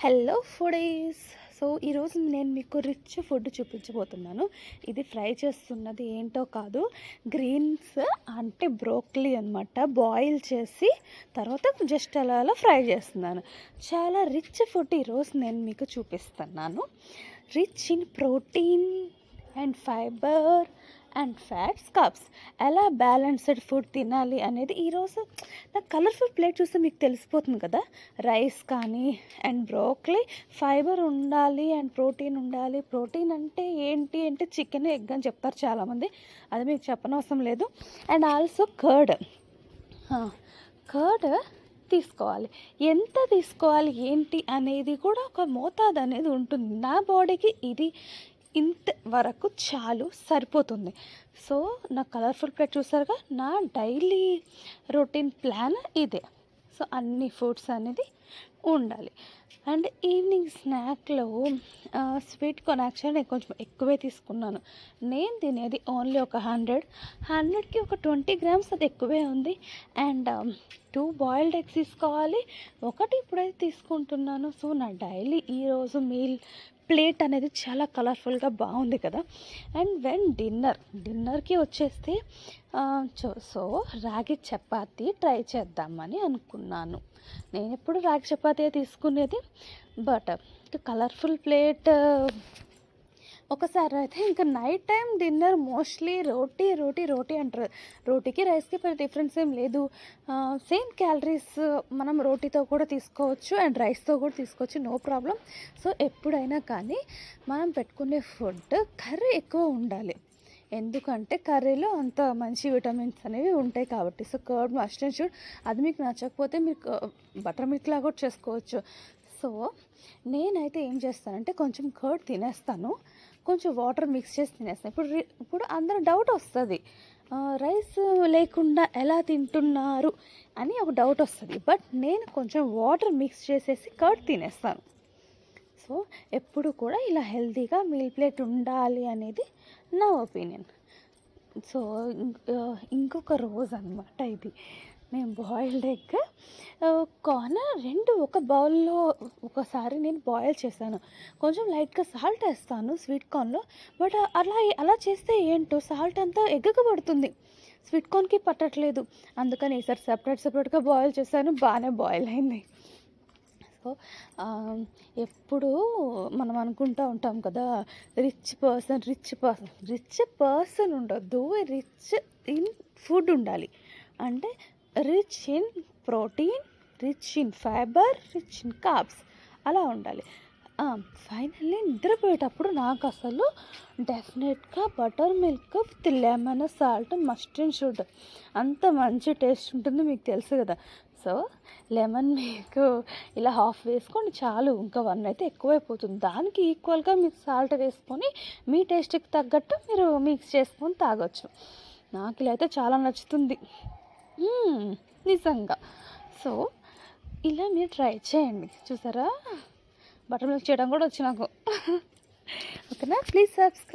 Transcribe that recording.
Hello foodies. So ఈరోజు నేను మీకు రిచ్ ఫుడ్ చూపించబోతున్నాను. ఇది ఫ్రై చేస్తున్నది ఏంటో కాదు, గ్రీన్స్ అంటే బ్రోకలీ అనమాట. బాయిల్ చేసి తర్వాత జస్ట్ అలా అలా ఫ్రై చేస్తున్నాను. చాలా రిచ్ ఫుడ్ ఈరోజు నేను మీకు చూపిస్తున్నాను. Rich in protein and fibre and fats, carbs. ఎలా బ్యాలెన్స్డ్ ఫుడ్ తినాలి అనేది ఈరోజు నాకు కలర్ఫుల్ ప్లేట్ చూస్తే మీకు తెలిసిపోతుంది కదా. రైస్ కానీ అండ్ బ్రోకలీ, ఫైబర్ ఉండాలి అండ్ ప్రోటీన్ ఉండాలి. ప్రోటీన్ అంటే ఏంటి అంటే చికెన్, ఎగ్ అని చెప్తారు చాలామంది, అది మీకు చెప్పనవసరం లేదు. అండ్ ఆల్సో కర్డ్ తీసుకోవాలి. ఎంత తీసుకోవాలి ఏంటి అనేది కూడా ఒక మోతాదు అనేది ఉంటుంది. నా బాడీకి ఇది ఇంత వరకు చాలు, సరిపోతుంది. సో నా కలర్ఫుల్ ప్లేట్ చూసారుగా, నా డైలీ రొటీన్ ప్లాన్ ఇదే. సో అన్ని ఫుడ్స్ అనేది ఉండాలి. అండ్ ఈవినింగ్ స్నాక్లో స్వీట్ కార్న్ యాక్చువల్లీ నేను కొంచెం ఎక్కువే తీసుకున్నాను. నేను తినేది ఓన్లీ ఒక 100కి ఒక 20 గ్రామ్స్, అది ఎక్కువే ఉంది. అండ్ 2 బాయిల్డ్ ఎగ్స్ తీసుకోవాలి. ఒకటి ఇప్పుడైతే తీసుకుంటున్నాను. సో నా డైలీ ఈరోజు మీల్ ప్లేట్ అనేది చాలా కలర్ఫుల్గా బాగుంది కదా. అండ్ వెన్ డిన్నర్కి వచ్చేస్తే సో రాగి చపాతీ ట్రై చేద్దామని అనుకున్నాను. నేను ఎప్పుడు రాగి చపాతీ తీసుకునేది, బట్ కలర్ఫుల్ ప్లేట్ ఒకసారి అయితే ఇంకా నైట్ టైం డిన్నర్ మోస్ట్లీ రోటీ అంటారు. రోటీకి రైస్కి పెద్ద డిఫరెన్స్ ఏం లేదు. సేమ్ క్యాలరీస్ మనం రోటీతో కూడా తీసుకోవచ్చు అండ్ రైస్తో కూడా తీసుకోవచ్చు, నో ప్రాబ్లం. సో ఎప్పుడైనా కానీ మనం పెట్టుకునే ఫుడ్ కర్రీ ఎక్కువ ఉండాలి. ఎందుకంటే కర్రీలో అంత మంచి విటమిన్స్ అనేవి ఉంటాయి కాబట్టి. So curd must and should. అది మీకు నచ్చకపోతే మీకు బటర్ మిల్క్ లాగా కూడా చేసుకోవచ్చు. సో నేనైతే ఏం చేస్తానంటే కొంచెం కర్డ్ తినేస్తాను, కొంచెం వాటర్ మిక్స్ చేసి తినేస్తాను. ఇప్పుడు అందరూ డౌట్ వస్తుంది, రైస్ లేకుండా ఎలా తింటున్నారు అని ఒక డౌట్ వస్తుంది. బట్ నేను కొంచెం వాటర్ మిక్స్ చేసేసి కర్డ్ తినేస్తాను. సో ఎప్పుడు కూడా ఇలా హెల్తీగా మీల్ ప్లేట్ ఉండాలి అనేది నా ఒపీనియన్. సో ఇంకొక రోజు అనమాట ఇది. నేను బాయిల్డ్ ఎగ్, కార్న్ 2 ఒక బౌల్లో ఒకసారి నేను బాయిల్ చేశాను. కొంచెం లైట్గా సాల్ట్ వేస్తాను స్వీట్ కార్న్లో, బట్ అలా చేస్తే ఏంటో సాల్ట్ అంతా ఎగ్గుకు పడుతుంది, స్వీట్ కార్న్కి పట్టట్లేదు. అందుకని ఈసారి సపరేట్గా బాయిల్ చేశాను, బాగానే బాయిల్ అయింది. సో ఎప్పుడు మనం అనుకుంటూ ఉంటాం కదా, రిచ్ పర్సన్ ఉండొద్దు, రిచ్ ఇన్ ఫుడ్ ఉండాలి. అంటే rich in protein, rich in fibre, rich in carbs, అలా ఉండాలి. ఫైనల్లీ నిద్రపోయేటప్పుడు నాకు అసలు డెఫినెట్గా butter milk with lemon salt must and should. అంత మంచి టేస్ట్ ఉంటుంది, మీకు తెలుసు కదా. సో లెమన్ మీకు ఇలా హాఫ్ వేసుకొని చాలు, ఇంకా 1 అయితే ఎక్కువైపోతుంది. దానికి ఈక్వల్గా మీరు సాల్ట్ వేసుకొని మీ టేస్ట్కి తగ్గట్టు మీరు మిక్స్ చేసుకొని తాగొచ్చు. నాకు ఇలా అయితే చాలా నచ్చుతుంది నిజంగా. సో ఇలా మీరు ట్రై చేయండి. చూసారా, బటర్ మిల్క్ చేయడం కూడా వచ్చి నాకు. ఓకేనా, ప్లీజ్ సబ్స్క్రైబ్.